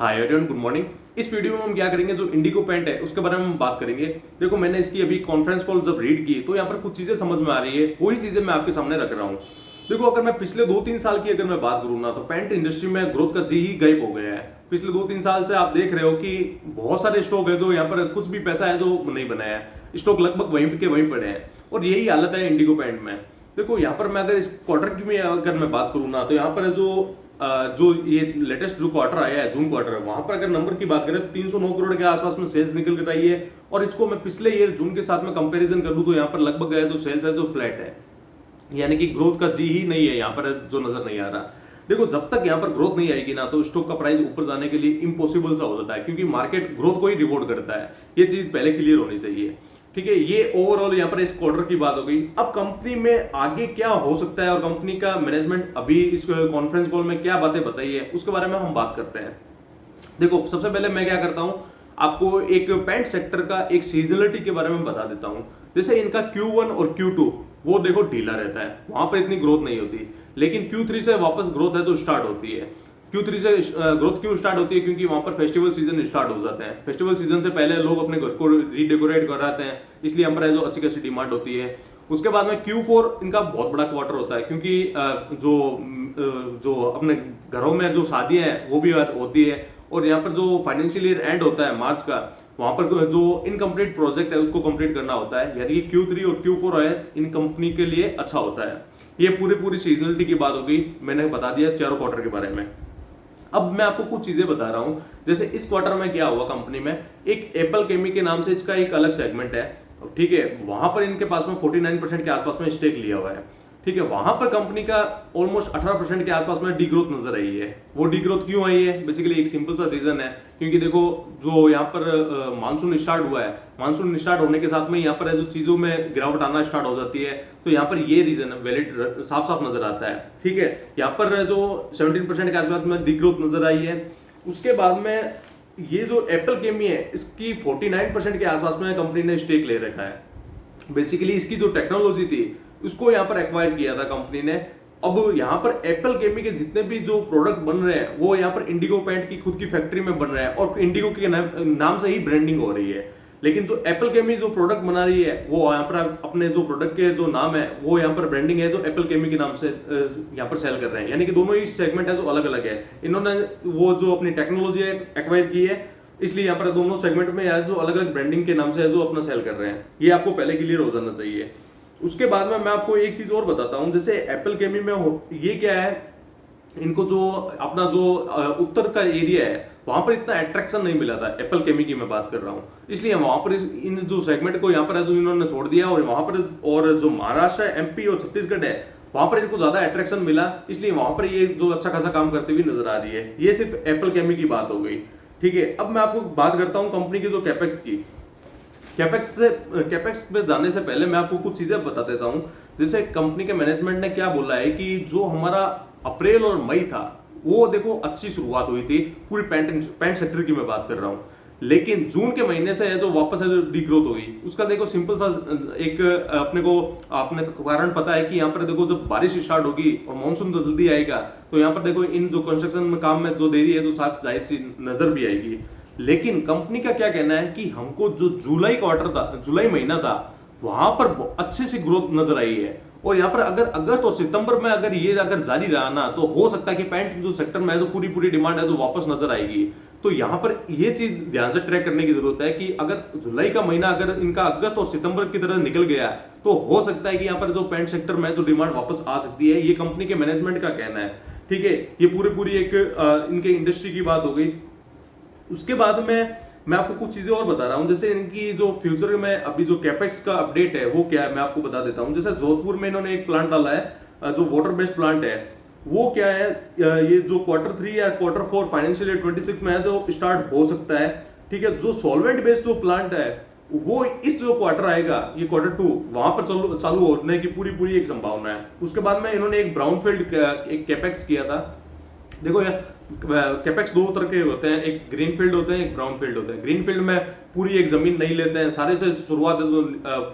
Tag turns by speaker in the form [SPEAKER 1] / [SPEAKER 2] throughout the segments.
[SPEAKER 1] Hi everyone, good morning. इस video में हम क्या करेंगे, जो इंडिगो पेंट है उसके बारे में हम बात करेंगे। देखो, मैंने इसकी अभी कॉन्फ्रेंस कॉल जब रीड की तो यहाँ पर कुछ चीजें समझ में आ रही है, वही चीजें मैं आपके सामने रख रहा हूँ। देखो, अगर मैं पिछले 2-3 साल की अगर मैं बात करूँ ना, तो पेंट इंडस्ट्री में ग्रोथ का जी ही गायब हो गया है। पिछले 2-3 साल से आप देख रहे हो कि बहुत सारे स्टॉक है जो यहाँ पर कुछ भी पैसा है जो नहीं बनाया है, स्टॉक लगभग वहीं के वहीं पड़े हैं और यही हालत है इंडिगो पेंट में। देखो, यहाँ पर मैं अगर इस क्वार्टर की में अगर मैं बात करूँ ना, तो यहाँ पर जो ये लेटेस्ट जो क्वार्टर आया है, जून क्वार्टर, वहां पर अगर नंबर की बात करें तो 309 करोड़ के आसपास में सेल्स निकल कर आई है। और इसको मैं पिछले ईयर जून के साथ में कंपैरिजन करूं तो यहाँ पर लगभग जो सेल्स है जो फ्लैट है, यानी कि ग्रोथ का जी ही नहीं है यहाँ पर, जो नजर नहीं आ रहा। देखो, जब तक यहाँ पर ग्रोथ नहीं आएगी ना, तो स्टॉक का प्राइस ऊपर जाने के लिए इम्पॉसिबल सा हो जाता है, क्योंकि मार्केट ग्रोथ को ही रिवॉर्ड करता है। ये चीज पहले क्लियर होनी चाहिए। ठीक है, ये ओवरऑल यहाँ पर इस क्वार्टर की बात हो गई। अब कंपनी में आगे क्या हो सकता है और कंपनी का मैनेजमेंट अभी इस कॉन्फ्रेंस कॉल में क्या बातें बताई है उसके बारे में हम बात करते हैं। देखो, सबसे पहले मैं क्या करता हूं, आपको एक पेंट सेक्टर का एक सीजनलिटी के बारे में बता देता हूं। जैसे इनका Q1 और Q2 वो देखो ढीला रहता है, वहां पर इतनी ग्रोथ नहीं होती, लेकिन Q3 से वापस ग्रोथ है जो स्टार्ट होती है। Q3 से ग्रोथ क्यों स्टार्ट होती है? क्योंकि वहां पर फेस्टिवल सीजन स्टार्ट हो जाते हैं। फेस्टिवल सीजन से पहले लोग अपने घर को रीडेकोरेट कराते हैं, इसलिए यहाँ पर जो अच्छी खासी डिमांड होती है। उसके बाद में Q4 इनका बहुत बड़ा क्वार्टर होता है, क्योंकि जो अपने घरों में जो शादियां हैं वो भी होती है, और यहाँ पर जो फाइनेंशियल ईयर एंड होता है मार्च का, वहां पर जो इनकम्प्लीट प्रोजेक्ट है उसको कंप्लीट करना होता है, यानी कि Q3 और Q4 है इन कंपनी के लिए अच्छा होता है। ये पूरी सीजनलिटी की बात हो गई, मैंने बता दिया चारों क्वार्टर के बारे में। अब मैं आपको कुछ चीजें बता रहा हूं। जैसे इस क्वार्टर में क्या हुआ, कंपनी में एक एप्पल केमी के नाम से इसका एक अलग सेगमेंट है। ठीक है, वहां पर इनके पास में 49% के आसपास में स्टेक लिया हुआ है। ठीक है, वहां पर कंपनी का ऑलमोस्ट 18% के आसपास में डीग्रोथ नजर आई है। वो डीग्रोथ क्यों आई है? बेसिकली एक सिंपल सा रीजन है, क्योंकि देखो, जो यहाँ पर मानसून स्टार्ट हुआ है, मानसून स्टार्ट होने के साथ में यहाँ पर जो चीजों में गिरावट आना स्टार्ट हो जाती है, तो यहाँ पर ये रीजन वैलिड साफ साफ नजर आता है। ठीक है, यहाँ पर जो 17% के आसपास में डीग्रोथ नजर आई है। उसके बाद में ये जो एप्पल केमी है, इसकी 49% के आसपास में कंपनी ने स्टेक ले रखा है। बेसिकली इसकी जो टेक्नोलॉजी थी उसको यहाँ पर एक्वायर किया था कंपनी ने। अब यहाँ पर एप्पल केमी के जितने भी जो प्रोडक्ट बन रहे हैं वो यहाँ पर इंडिगो पेंट की खुद की फैक्ट्री में बन रहे हैं, और इंडिगो के नाम से ही ब्रांडिंग हो रही है। लेकिन जो एप्पल केमी जो प्रोडक्ट बना रही है वो यहाँ पर अपने जो प्रोडक्ट के जो नाम है वो यहाँ पर ब्रांडिंग है जो एप्पल केमी के नाम से यहाँ पर सेल कर रहे हैं, यानी कि दोनों ही सेगमेंट है जो अलग अलग है। इन्होंने वो जो अपनी टेक्नोलॉजी एक्वायर की है, इसलिए यहाँ पर दोनों सेगमेंट में यार जो अलग अलग ब्रांडिंग के नाम से है जो अपना सेल कर रहे हैं। ये आपको पहले क्लियर हो जाना चाहिए। उसके बाद में मैं आपको एक चीज और बताता हूं। जैसे एप्पल केमी में ये क्या है, इनको जो अपना जो उत्तर का एरिया है वहां पर इतना अट्रैक्शन नहीं मिला था। एप्पल केमी की मैं बात कर रहा हूं, इसलिए वहां पर इन जो सेगमेंट को यहाँ पर जो इन्होंने छोड़ दिया, और वहां पर और जो महाराष्ट्र, MP और छत्तीसगढ़ है वहां पर इनको ज्यादा अट्रैक्शन मिला, इसलिए वहां पर ये जो अच्छा खासा काम करते हुए नजर आ रही है। ये सिर्फ एप्पल केमी की बात हो गई। ठीक है, अब मैं आपको बात करता हूँ कंपनी की जो कैपेक्स की। कैपेक्स पे जाने से पहले मैं आपको कुछ चीजें बता देता हूं। जैसे कंपनी के मैनेजमेंट ने क्या बोला है कि जो हमारा अप्रैल और मई था वो देखो अच्छी शुरुआत हुई थी, पूरी पेंट सेक्टर की मैं बात कर रहा हूं, लेकिन जून के महीने से जो वापस है जो डीग्रोथ हो गई, उसका देखो सिंपल सा एक अपने को कारण पता है कि यहाँ पर देखो जब बारिश स्टार्ट होगी और मानसून तो जल्दी आएगा, तो यहाँ पर देखो इन जो कंस्ट्रक्शन में काम में जो देरी है तो साफ जाहिर सी नजर भी आएगी। लेकिन कंपनी का क्या कहना है कि हमको जो जुलाई क्वार्टर था, जुलाई महीना था, वहां पर अच्छी सी ग्रोथ नजर आई है। और यहाँ पर अगर अगस्त और सितंबर में अगर ये जारी रहा ना, तो हो सकता है कि पेंट जो सेक्टर में है जो पूरी डिमांड है जो वापस नजर आएगी। तो यहाँ पर ये चीज ध्यान से ट्रैक करने की जरूरत है कि अगर जुलाई का महीना अगर इनका अगस्त और सितंबर की तरह निकल गया, तो हो सकता है कि यहाँ पर जो पेंट सेक्टर में जो डिमांड वापस आ सकती है। ये कंपनी के मैनेजमेंट का कहना है। ठीक है, ये पूरी एक इनके इंडस्ट्री की बात हो गई। उसके बाद में मैं आपको कुछ चीजें और बता रहा हूं। जैसे इनकी जो फ्यूचर में अभी जो कैपेक्स का अपडेट है वो क्या है, मैं आपको बता देता हूं। जैसे जोधपुर में इन्होंने एक प्लांट डाला है, जो वाटर बेस्ड प्लांट है। वो क्या है, ये जो Q3 या Q4 फाइनेंशियल ईयर 26 में है जो स्टार्ट हो सकता है। ठीक है, जो सॉल्वेंट बेस्ड जो प्लांट है वो इस जो क्वार्टर आएगा, ये Q2, वहां पर चालू होने की पूरी एक संभावना है। उसके बाद में इन्होंने एक ब्राउनफील्ड एक कैपेक्स किया था। देखो यार, कैपेक्स दो तरह के होते हैं, एक ग्रीन फील्ड होते हैं, एक ब्राउन फील्ड होते हैं। ग्रीन फील्ड में पूरी एक जमीन नहीं लेते हैं, सारे से शुरुआत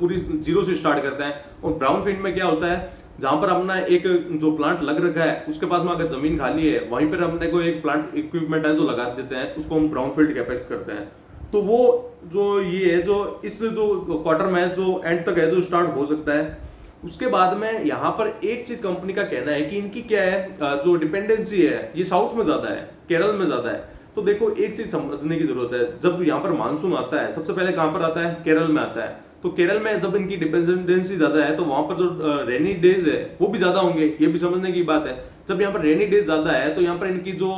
[SPEAKER 1] पूरी जीरो से स्टार्ट करते हैं। और ब्राउन फील्ड में क्या होता है, जहां पर अपना एक जो प्लांट लग रखा है उसके पास में अगर जमीन खाली है वहीं पर अपने को एक प्लांट इक्विपमेंट है जो लगा देते हैं, उसको हम ब्राउनफील्ड कैपेक्स करते हैं। तो वो जो ये है जो इस जो क्वार्टर में जो एंड तक है जो स्टार्ट हो सकता है। उसके बाद में यहाँ पर एक चीज कंपनी का कहना है कि इनकी क्या है, जो डिपेंडेंसी है ये साउथ में ज्यादा है, केरल में ज्यादा है। तो देखो एक चीज समझने की जरूरत है, जब यहाँ पर मानसून आता है सबसे पहले कहां पर आता है, केरल में आता है। तो केरल में जब इनकी डिपेंडेंसी ज्यादा है तो वहां पर जो रेनी डेज है वो भी ज्यादा होंगे, ये भी समझने की बात है। जब यहाँ पर रेनी डेज ज्यादा है तो यहाँ पर इनकी जो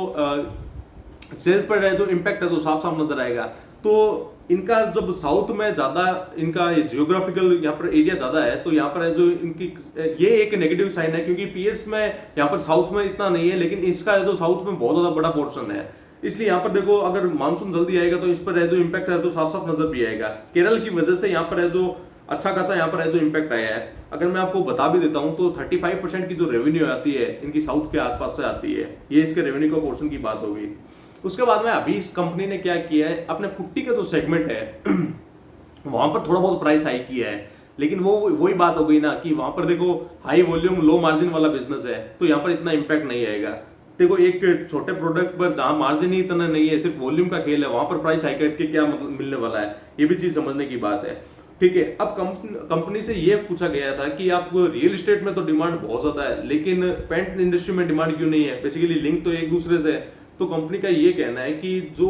[SPEAKER 1] सेल्स पर है जो इम्पैक्ट है तो साफ साफ नजर आएगा। तो इनका जब साउथ में ज्यादा इनका ये जियोग्राफिकल यहाँ पर एरिया ज्यादा है तो यहाँ पर है जो इनकी ये एक नेगेटिव साइन है, क्योंकि पीरियड्स में यहाँ पर साउथ में इतना नहीं है, लेकिन इसका जो साउथ में बहुत ज्यादा बड़ा पोर्शन है। इसलिए यहाँ पर देखो अगर मानसून जल्दी आएगा तो इस पर है जो इम्पैक्ट है तो साफ साफ नजर भी आएगा। केरल की वजह से यहाँ पर है जो अच्छा खासा यहाँ पर है जो इम्पैक्ट आया है। अगर मैं आपको बता भी देता हूँ तो 35% की जो रेवेन्यू आती है इनकी साउथ के आसपास से आती है, ये इसके रेवेन्यू का पोर्शन की बात होगी। उसके बाद में अभी इस कंपनी ने क्या किया है, अपने पुट्टी का जो सेगमेंट है वहां पर थोड़ा बहुत प्राइस हाई किया है, लेकिन वो वही बात हो गई ना कि वहां पर देखो हाई वॉल्यूम लो मार्जिन वाला बिजनेस है तो यहाँ पर इतना इम्पैक्ट नहीं आएगा। देखो एक छोटे प्रोडक्ट पर जहां मार्जिन ही इतना नहीं है, सिर्फ वॉल्यूम का खेल है, वहां पर प्राइस हाई करके क्या मतलब मिलने वाला है, ये भी चीज समझने की बात है। ठीक है, अब कंपनी से ये पूछा गया था कि आप रियल एस्टेट में तो डिमांड बहुत ज्यादा है लेकिन पेंट इंडस्ट्री में डिमांड क्यों नहीं है, बेसिकली लिंक तो एक दूसरे से है। तो कंपनी का ये कहना है कि जो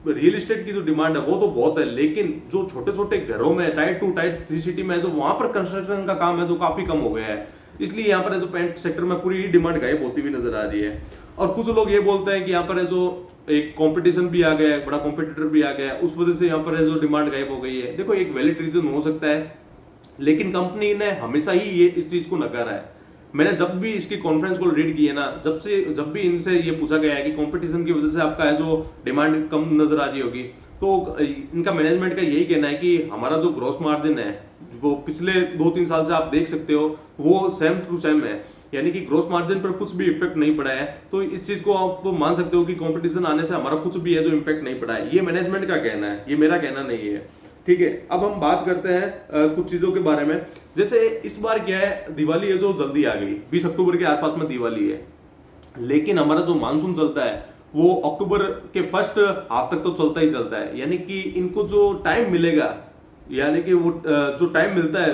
[SPEAKER 1] रियल एस्टेट की जो डिमांड है वो तो बहुत है, लेकिन जो छोटे छोटे घरों में टायर 2 टायर 3 सिटी में है तो वहां पर कंस्ट्रक्शन का काम है जो काफी कम हो गया है, इसलिए यहाँ पर जो पेंट सेक्टर में पूरी डिमांड गायब होती हुई नजर आ रही है। और कुछ लोग ये बोलते हैं कि यहाँ पर है जो एक कंपटीशन भी आ गया है, बड़ा कॉम्पिटिटर भी आ गया है, उस वजह से यहाँ पर है जो डिमांड गायब हो गई है। देखो एक वैलिड रीजन हो सकता है, लेकिन कंपनी ने हमेशा ही ये इस चीज को नकारा है। मैंने जब भी इसकी कॉन्फ्रेंस को रीड की है ना, जब भी इनसे ये पूछा गया है कि कंपटीशन की वजह से आपका है जो डिमांड कम नजर आ रही होगी, तो इनका मैनेजमेंट का यही कहना है कि हमारा जो ग्रॉस मार्जिन है वो पिछले 2-3 साल से आप देख सकते हो वो सेम टू सेम है, यानी कि ग्रॉस मार्जिन पर कुछ भी इफेक्ट नहीं पड़ा है। तो इस चीज को आप मान सकते हो कि कंपटीशन आने से हमारा कुछ भी है जो इम्पैक्ट नहीं पड़ा है, ये मैनेजमेंट का कहना है, ये मेरा कहना नहीं है। ठीक है, अब हम बात करते हैं कुछ चीजों के बारे में। जैसे इस बार क्या है, दिवाली है जो जल्दी आ गई, 20 अक्टूबर के आसपास में दिवाली है, लेकिन हमारा जो मानसून चलता है वो अक्टूबर के फर्स्ट हाफ तक तो चलता ही चलता है, यानी कि इनको जो टाइम मिलेगा, यानी कि वो जो टाइम मिलता है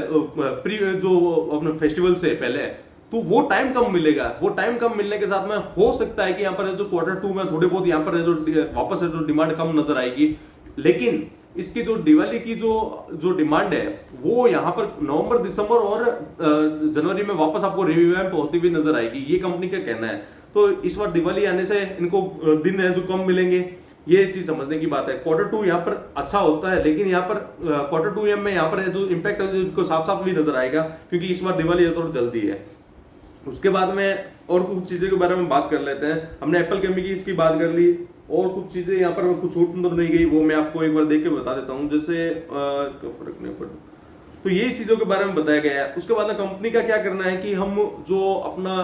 [SPEAKER 1] प्री जो अपने फेस्टिवल से पहले, तो वो टाइम कम मिलेगा। वो टाइम कम मिलने के साथ में हो सकता है कि यहाँ पर जो Q2 में थोड़ी बहुत यहाँ पर जो वापस है जो डिमांड कम नजर आएगी, लेकिन इसकी जो दिवाली की जो डिमांड है वो यहाँ पर नवंबर दिसंबर और जनवरी में वापस आपको रिवाम्प होती हुई नजर आएगी, ये कंपनी का कहना है। तो इस बार दिवाली आने से इनको दिन है जो कम मिलेंगे, ये चीज समझने की बात है। Q2 यहाँ पर अच्छा होता है, लेकिन यहाँ पर Q2 में यहाँ पर जो इम्पैक्ट है जो साफ साफ भी नजर आएगा, क्योंकि इस बार दिवाली है थोड़ा जल्दी है। उसके बाद में और कुछ चीजें के बारे में बात कर लेते हैं। हमने एप्पल केमिकल्स की बात कर ली, और कुछ चीजें यहाँ पर कुछ छूट तो नहीं गई, वो मैं आपको एक बार देख के बता देता हूँ। जैसे इसका फर्क नहीं पड़ता, तो ये चीजों के बारे में बताया गया है। उसके बाद ना कंपनी का क्या करना है कि हम जो अपना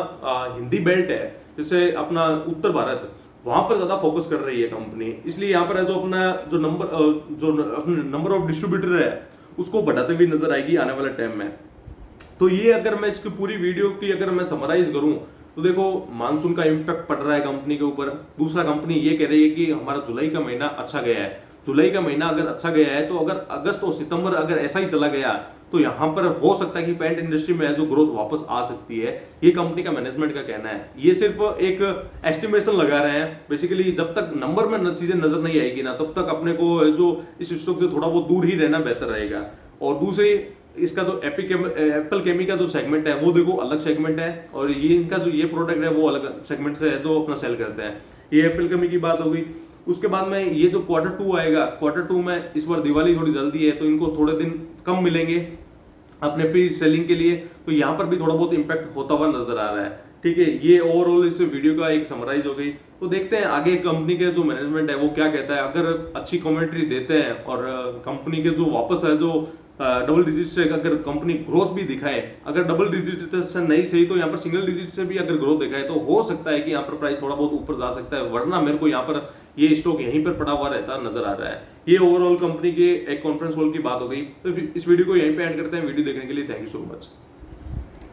[SPEAKER 1] हिंदी बेल्ट है, जैसे अपना उत्तर भारत, वहां पर ज्यादा फोकस कर रही है कंपनी, इसलिए यहाँ पर है जो अपना जो अपने नंबर ऑफ डिस्ट्रीब्यूटर है उसको बढ़ाते हुए नजर आएगी आने वाले टाइम में। तो ये अगर मैं इसकी पूरी वीडियो की अगर मैं समराइज करूं तो देखो मानसून का इम्पैक्ट पड़ रहा है कंपनी के ऊपर। दूसरा, कंपनी ये कह रही है कि हमारा जुलाई का महीना अच्छा गया है। जुलाई का महीना अगर अच्छा गया है तो अगर अगस्त और सितंबर अगर ऐसा ही चला गया तो यहाँ पर हो सकता है कि पेंट इंडस्ट्री में जो ग्रोथ वापस आ सकती है, ये कंपनी का मैनेजमेंट का कहना है। ये सिर्फ एक एस्टिमेशन लगा रहे हैं, बेसिकली जब तक नंबर में चीजें नजर नहीं आएगी ना तब तक अपने को जो इस स्टॉक से थोड़ा बहुत दूर ही रहना बेहतर रहेगा। और दूसरी, इसका जो एप्पल केमी का जो सेगमेंट है वो देखो अलग सेगमेंट है, और ये इनका जो ये प्रोडक्ट है वो अलग सेगमेंट से है जो अपना सेल करते हैं। ये एप्पल केमी की बात हो गई। उसके बाद में ये जो Q2 आएगा, Q2 में इस बार दिवाली थोड़ी जल्दी है तो इनको थोड़े दिन कम मिलेंगे अपने प्री सेलिंग के लिए, तो यहाँ पर भी थोड़ा बहुत इंपैक्ट होता हुआ नजर आ रहा है। ठीक है, ये ओवरऑल इस वीडियो का एक समराइज हो गई। तो देखते हैं आगे कंपनी के जो मैनेजमेंट है वो क्या कहता है। अगर अच्छी कमेंट्री देते हैं और कंपनी के जो वापस है जो डबल डिजिट से अगर कंपनी ग्रोथ भी दिखाए, अगर डबल डिजिट से नहीं सही तो यहाँ पर सिंगल डिजिट से भी अगर ग्रोथ दिखाए तो हो सकता है कि यहाँ पर प्राइस थोड़ा बहुत ऊपर जा सकता है, वरना मेरे को यहाँ पर ये स्टॉक यहीं पर पड़ा हुआ रहता नजर आ रहा है। ये ओवरऑल कंपनी के एक कॉन्फ्रेंस कॉल की बात हो गई। तो इस वीडियो को यहीं पे एंड करते हैं। वीडियो देखने के लिए थैंक यू सो मच।